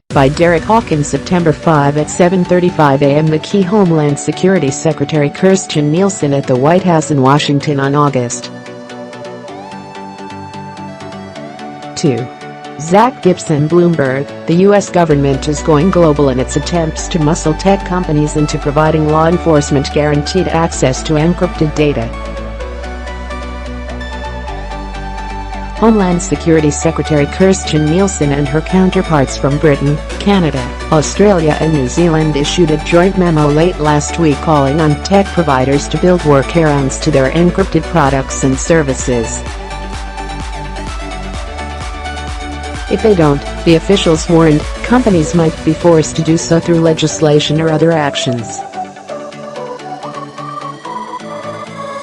By Derek Hawkins, September 5 at 7:35 a.m. The key Homeland Security Secretary Kirstjen Nielsen at the White House in Washington on August 2. Zach Gibson, Bloomberg, the U.S. government is going global in its attempts to muscle tech companies into providing law enforcement guaranteed access to encrypted data. Homeland Security Secretary Kirstjen Nielsen and her counterparts from Britain, Canada, Australia and New Zealand issued a joint memo late last week calling on tech providers to build workarounds to their encrypted products and services. If they don't, the officials warned, companies might be forced to do so through legislation or other actions.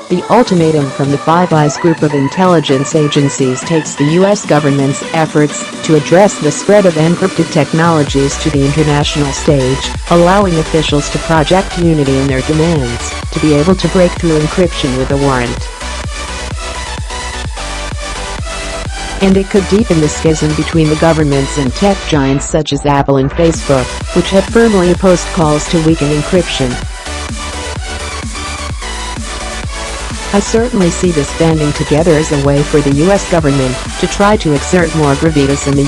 The ultimatum from the Five Eyes group of intelligence agencies takes the U.S. government's efforts to address the spread of encrypted technologies to the international stage, allowing officials to project unity in their demands to be able to break through encryption with a warrant. And it could deepen the schism between the governments and tech giants such as Apple and Facebook, which have firmly opposed calls to weaken encryption. I certainly see this banding together as a way for the U.S. government to try to exert more gravitas in the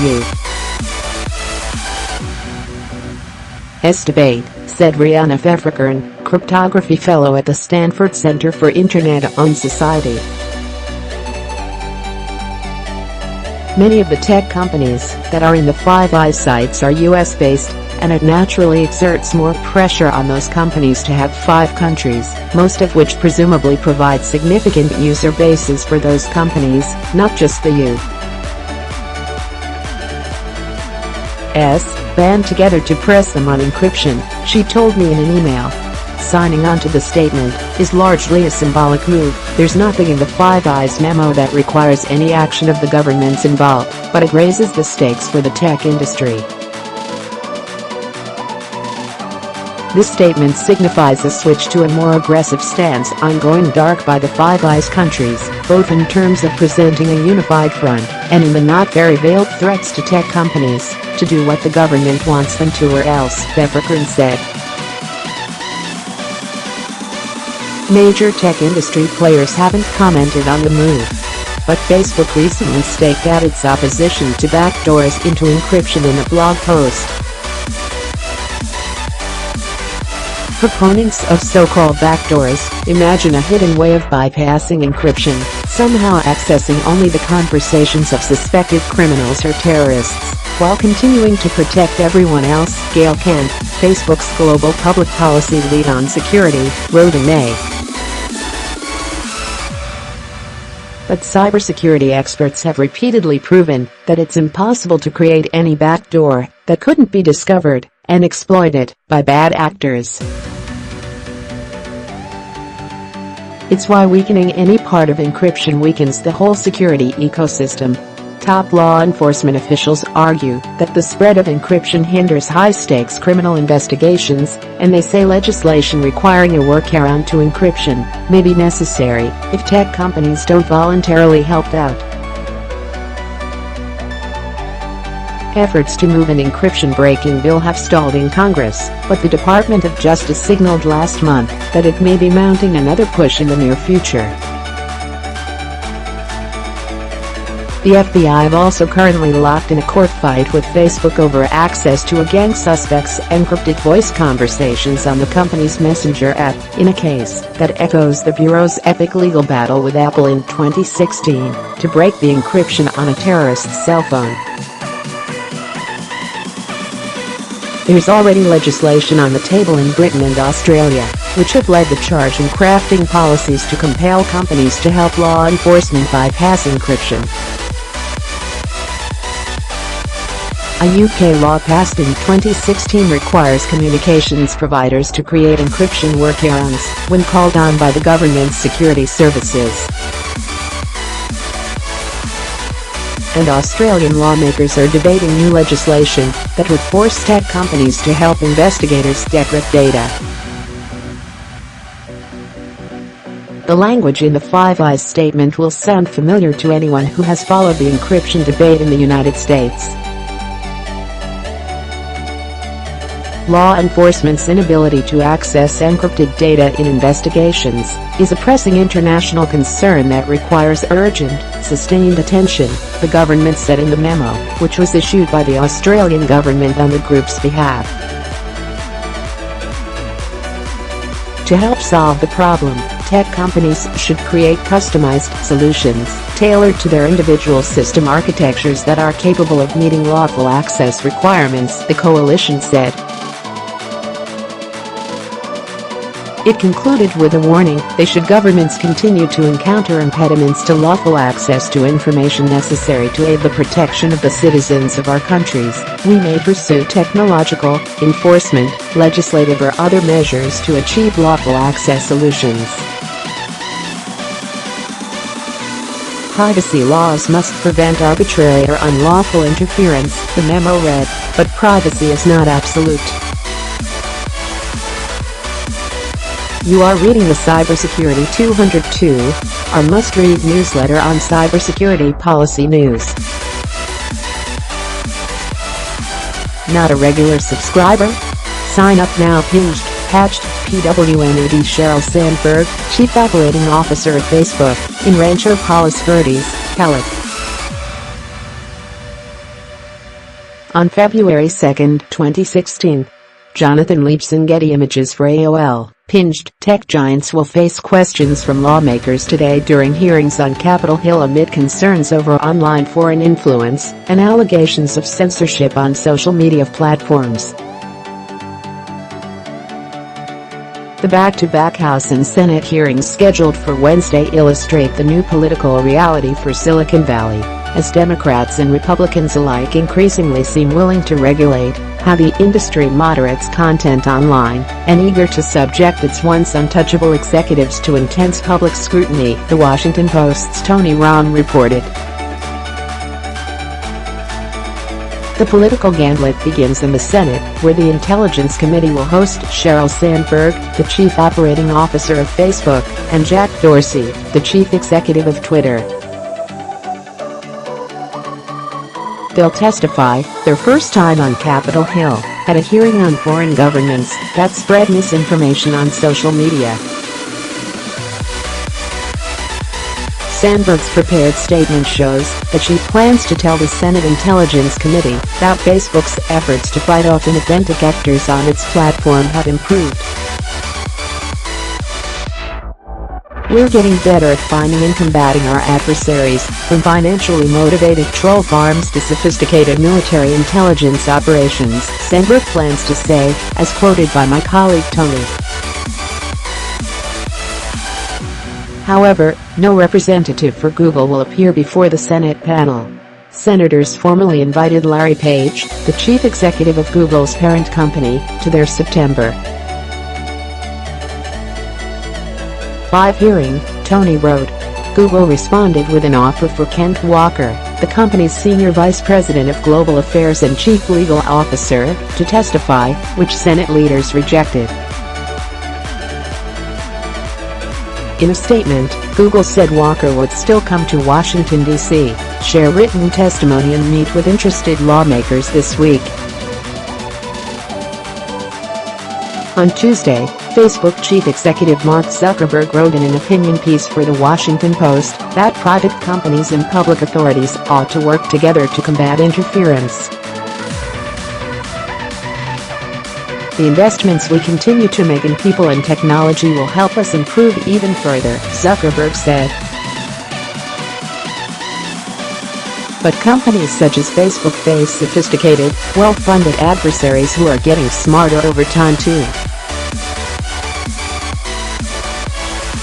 U.S. debate, said Rihanna Pfefferkorn, cryptography fellow at the Stanford Center for Internet on Society. Many of the tech companies that are in the Five Eyes sites are US-based, and it naturally exerts more pressure on those companies to have 5 countries, most of which presumably provide significant user bases for those companies, not just the U.S. band together to press them on encryption, she told me in an email. Signing on to the statement is largely a symbolic move. There's nothing in the Five Eyes memo that requires any action of the governments involved, but it raises the stakes for the tech industry. This statement signifies a switch to a more aggressive stance on going dark by the Five Eyes countries, both in terms of presenting a unified front and in the not very veiled threats to tech companies to do what the government wants them to or else, Pfefferkorn said. Major tech industry players haven't commented on the move, but Facebook recently staked out its opposition to backdoors into encryption in a blog post. Proponents of so-called backdoors imagine a hidden way of bypassing encryption, somehow accessing only the conversations of suspected criminals or terrorists, while continuing to protect everyone else. Gail Kent, Facebook's global public policy lead on security, wrote in May. But cybersecurity experts have repeatedly proven that it's impossible to create any backdoor that couldn't be discovered and exploited by bad actors. It's why weakening any part of encryption weakens the whole security ecosystem. Top law enforcement officials argue that the spread of encryption hinders high-stakes criminal investigations, and they say legislation requiring a workaround to encryption may be necessary if tech companies don't voluntarily help out. Efforts to move an encryption-breaking bill have stalled in Congress, but the Department of Justice signaled last month that it may be mounting another push in the near future. The FBI have also currently locked in a court fight with Facebook over access to a gang suspect's encrypted voice conversations on the company's Messenger app, in a case that echoes the Bureau's epic legal battle with Apple in 2016 to break the encryption on a terrorist's cell phone. There's already legislation on the table in Britain and Australia, which have led the charge in crafting policies to compel companies to help law enforcement bypass encryption. A UK law passed in 2016 requires communications providers to create encryption workarounds when called on by the government's security services. And Australian lawmakers are debating new legislation that would force tech companies to help investigators decrypt data. The language in the Five Eyes statement will sound familiar to anyone who has followed the encryption debate in the United States. Law enforcement's inability to access encrypted data in investigations is a pressing international concern that requires urgent, sustained attention, the government said in the memo, which was issued by the Australian government on the group's behalf. To help solve the problem, tech companies should create customized solutions tailored to their individual system architectures that are capable of meeting lawful access requirements, the coalition said. It concluded with a warning: should governments continue to encounter impediments to lawful access to information necessary to aid the protection of the citizens of our countries, we may pursue technological, enforcement, legislative or other measures to achieve lawful access solutions. Privacy laws must prevent arbitrary or unlawful interference, the memo read, but privacy is not absolute. You are reading the Cybersecurity 202, our must-read newsletter on cybersecurity policy news. Not a regular subscriber? Sign up now. Pinged, patched, PWNAD. Sheryl Sandberg, Chief Operating Officer of Facebook, in Rancho Palos Verdes, Calif. On February 2, 2016. Jonathan Liebson. Getty Images for AOL. Pinged, tech giants will face questions from lawmakers today during hearings on Capitol Hill amid concerns over online foreign influence and allegations of censorship on social media platforms. The back-to-back House and Senate hearings scheduled for Wednesday illustrate the new political reality for Silicon Valley, as Democrats and Republicans alike increasingly seem willing to regulate how the industry moderates content online and eager to subject its once untouchable executives to intense public scrutiny, The Washington Post's Tony Romm reported. The political gauntlet begins in the Senate, where the Intelligence Committee will host Sheryl Sandberg, the Chief Operating Officer of Facebook, and Jack Dorsey, the Chief Executive of Twitter. They'll testify, their first time on Capitol Hill, at a hearing on foreign governments that spread misinformation on social media. Sandberg's prepared statement shows that she plans to tell the Senate Intelligence Committee that Facebook's efforts to fight off inauthentic actors on its platform have improved. We're getting better at finding and combating our adversaries, from financially motivated troll farms to sophisticated military intelligence operations, Sandberg plans to say, as quoted by my colleague Tony. However, no representative for Google will appear before the Senate panel. Senators formally invited Larry Page, the chief executive of Google's parent company, to their September live hearing, Tony wrote. Google responded with an offer for Kent Walker, the company's senior vice president of global affairs and chief legal officer, to testify, which Senate leaders rejected. In a statement, Google said Walker would still come to Washington, D.C., share written testimony and meet with interested lawmakers this week. On Tuesday, Facebook chief executive Mark Zuckerberg wrote in an opinion piece for The Washington Post that private companies and public authorities ought to work together to combat interference. The investments we continue to make in people and technology will help us improve even further, Zuckerberg said. But companies such as Facebook face sophisticated, well-funded adversaries who are getting smarter over time too.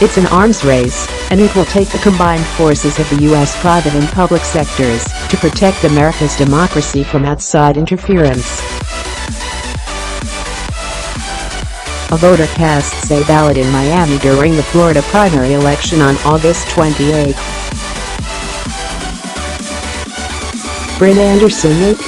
It's an arms race, and it will take the combined forces of the U.S. private and public sectors to protect America's democracy from outside interference. A voter casts a ballot in Miami during the Florida primary election on August 28. Bryn Anderson AP,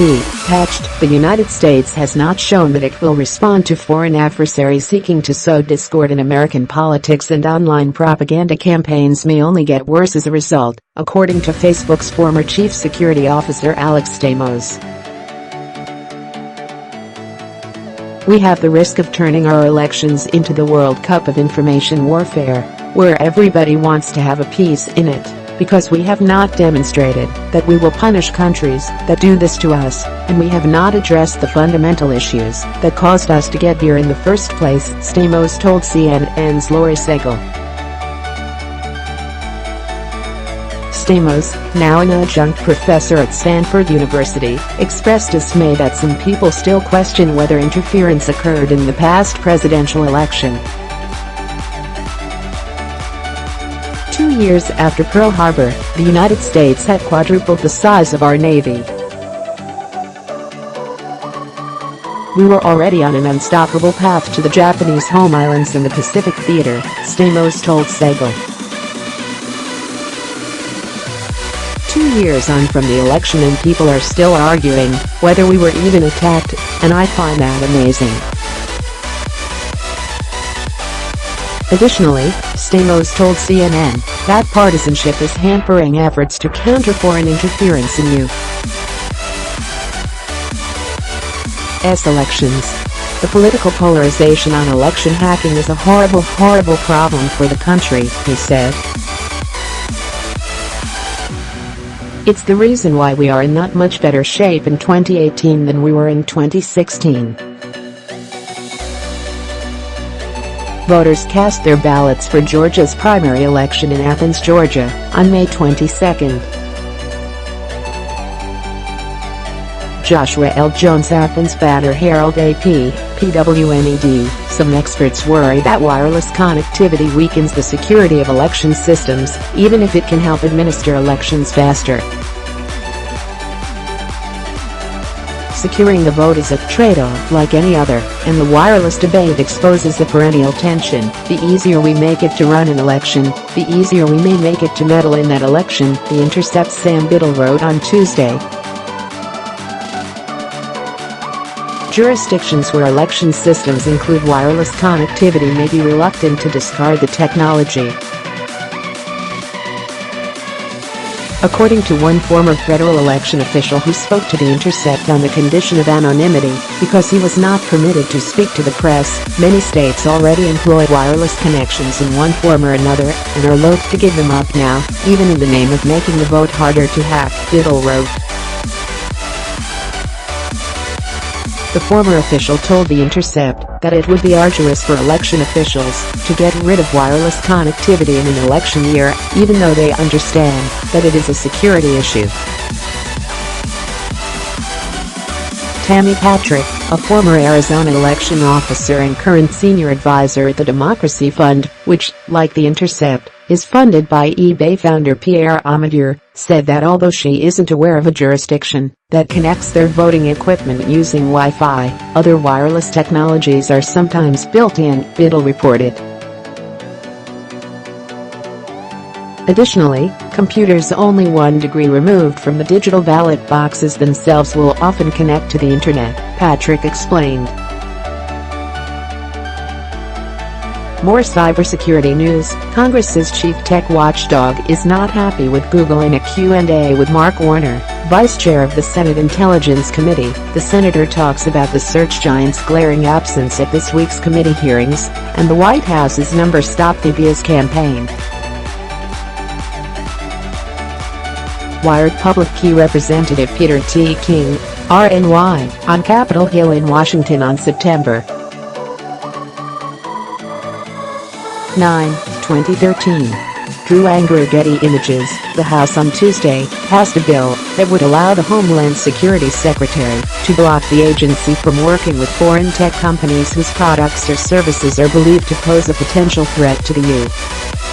patched. The United States has not shown that it will respond to foreign adversaries seeking to sow discord in American politics, and online propaganda campaigns may only get worse as a result, according to Facebook's former chief security officer Alex Stamos. We have the risk of turning our elections into the World Cup of information warfare, where everybody wants to have a piece in it, because we have not demonstrated that we will punish countries that do this to us, and we have not addressed the fundamental issues that caused us to get here in the first place, Stamos told CNN's Lori Segel. Stamos, now an adjunct professor at Stanford University, expressed dismay that some people still question whether interference occurred in the past presidential election. 2 years after Pearl Harbor, the United States had quadrupled the size of our Navy. We were already on an unstoppable path to the Japanese home islands in the Pacific Theater, Stamos told Segel. 2 years on from the election and people are still arguing whether we were even attacked, and I find that amazing. Additionally, Stamos told CNN that partisanship is hampering efforts to counter foreign interference in U.S. elections. The political polarization on election hacking is a horrible problem for the country, he said. It's the reason why we are in not much better shape in 2018 than we were in 2016. Voters cast their ballots for Georgia's primary election in Athens, Georgia, on May 22. Joshua L. Jones, Athens Banner Herald AP, PWNED. Some experts worry that wireless connectivity weakens the security of election systems, even if it can help administer elections faster. Securing the vote is a trade-off like any other, and the wireless debate exposes the perennial tension. The easier we make it to run an election, the easier we may make it to meddle in that election, The Intercept's Sam Biddle wrote on Tuesday. Jurisdictions where election systems include wireless connectivity may be reluctant to discard the technology. According to one former federal election official who spoke to The Intercept on the condition of anonymity because he was not permitted to speak to the press, many states already employ wireless connections in one form or another and are loath to give them up now, even in the name of making the vote harder to hack, Biddle wrote. The former official told The Intercept that it would be arduous for election officials to get rid of wireless connectivity in an election year, even though they understand that it is a security issue. Tammy Patrick, a former Arizona election officer and current senior advisor at the Democracy Fund, which, like The Intercept, is funded by eBay founder Pierre Amador, said that although she isn't aware of a jurisdiction that connects their voting equipment using Wi-Fi, other wireless technologies are sometimes built in, Biddle reported. Additionally, computers only 1 degree removed from the digital ballot boxes themselves will often connect to the internet, Patrick explained. More cybersecurity news. Congress's chief tech watchdog is not happy with Google. In a Q&A with Mark Warner, vice chair of the Senate Intelligence Committee, the senator talks about the search giant's glaring absence at this week's committee hearings and the White House's number Stop the Bias campaign. Wired Public Key Representative Peter T. King, RNY, on Capitol Hill in Washington on September 9, 2013. Drew Anger. Getty Images. The House on Tuesday passed a bill that would allow the Homeland Security Secretary to block the agency from working with foreign tech companies whose products or services are believed to pose a potential threat to the U.S.